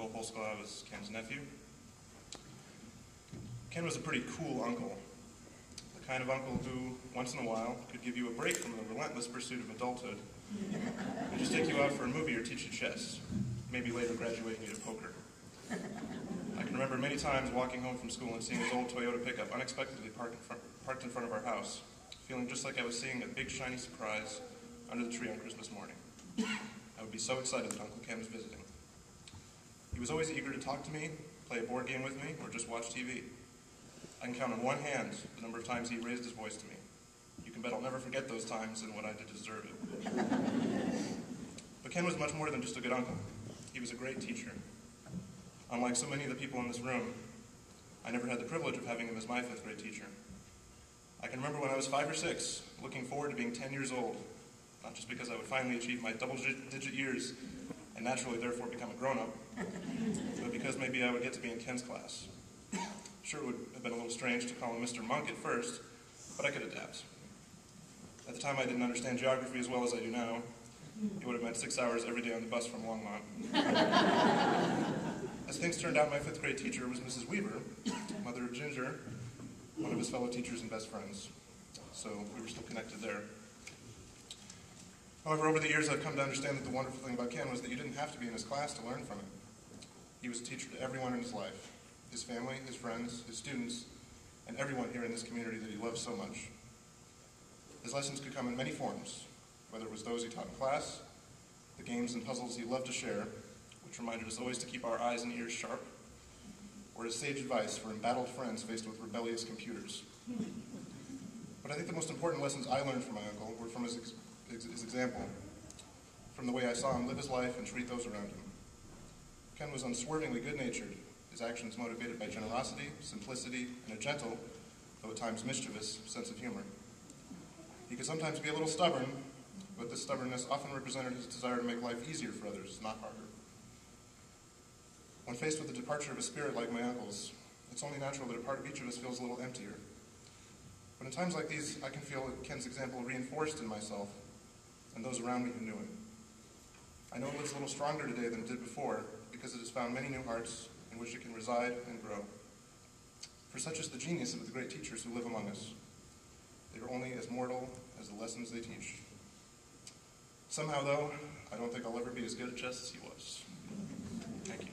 Will Polskow. I was Ken's nephew. Ken was a pretty cool uncle. The kind of uncle who, once in a while, could give you a break from the relentless pursuit of adulthood and just take you out for a movie or teach you chess, maybe later graduating you to poker. I can remember many times walking home from school and seeing his old Toyota pickup unexpectedly parked in front of our house, feeling just like I was seeing a big shiny surprise under the tree on Christmas morning. I would be so excited that Uncle Ken was visiting. He was always eager to talk to me, play a board game with me, or just watch TV. I can count on one hand the number of times he raised his voice to me. You can bet I'll never forget those times and what I did to deserve it. But Ken was much more than just a good uncle. He was a great teacher. Unlike so many of the people in this room, I never had the privilege of having him as my 5th grade teacher. I can remember when I was 5 or 6, looking forward to being 10 years old, not just because I would finally achieve my double-digit years and naturally therefore become a grown-up, but because maybe I would get to be in Ken's class. Sure, it would have been a little strange to call him Mr. Monk at first, but I could adapt. At the time, I didn't understand geography as well as I do now. It would have meant 6 hours every day on the bus from Longmont. As things turned out, my 5th grade teacher was Mrs. Weaver, mother of Ginger, one of his fellow teachers and best friends. So we were still connected there. However, over the years, I've come to understand that the wonderful thing about Ken was that you didn't have to be in his class to learn from him. He was a teacher to everyone in his life, his family, his friends, his students, and everyone here in this community that he loved so much. His lessons could come in many forms, whether it was those he taught in class, the games and puzzles he loved to share, which reminded us always to keep our eyes and ears sharp, or his sage advice for embattled friends faced with rebellious computers. But I think the most important lessons I learned from my uncle were from his example, from the way I saw him live his life and treat those around him. Ken was unswervingly good-natured, his actions motivated by generosity, simplicity, and a gentle, though at times mischievous, sense of humor. He could sometimes be a little stubborn, but this stubbornness often represented his desire to make life easier for others, not harder. When faced with the departure of a spirit like my uncle's, it's only natural that a part of each of us feels a little emptier. But in times like these, I can feel Ken's example reinforced in myself and those around me who knew him. I know it lives a little stronger today than it did before because it has found many new hearts in which it can reside and grow. For such is the genius of the great teachers who live among us. They are only as mortal as the lessons they teach. Somehow, though, I don't think I'll ever be as good at chess as he was. Thank you.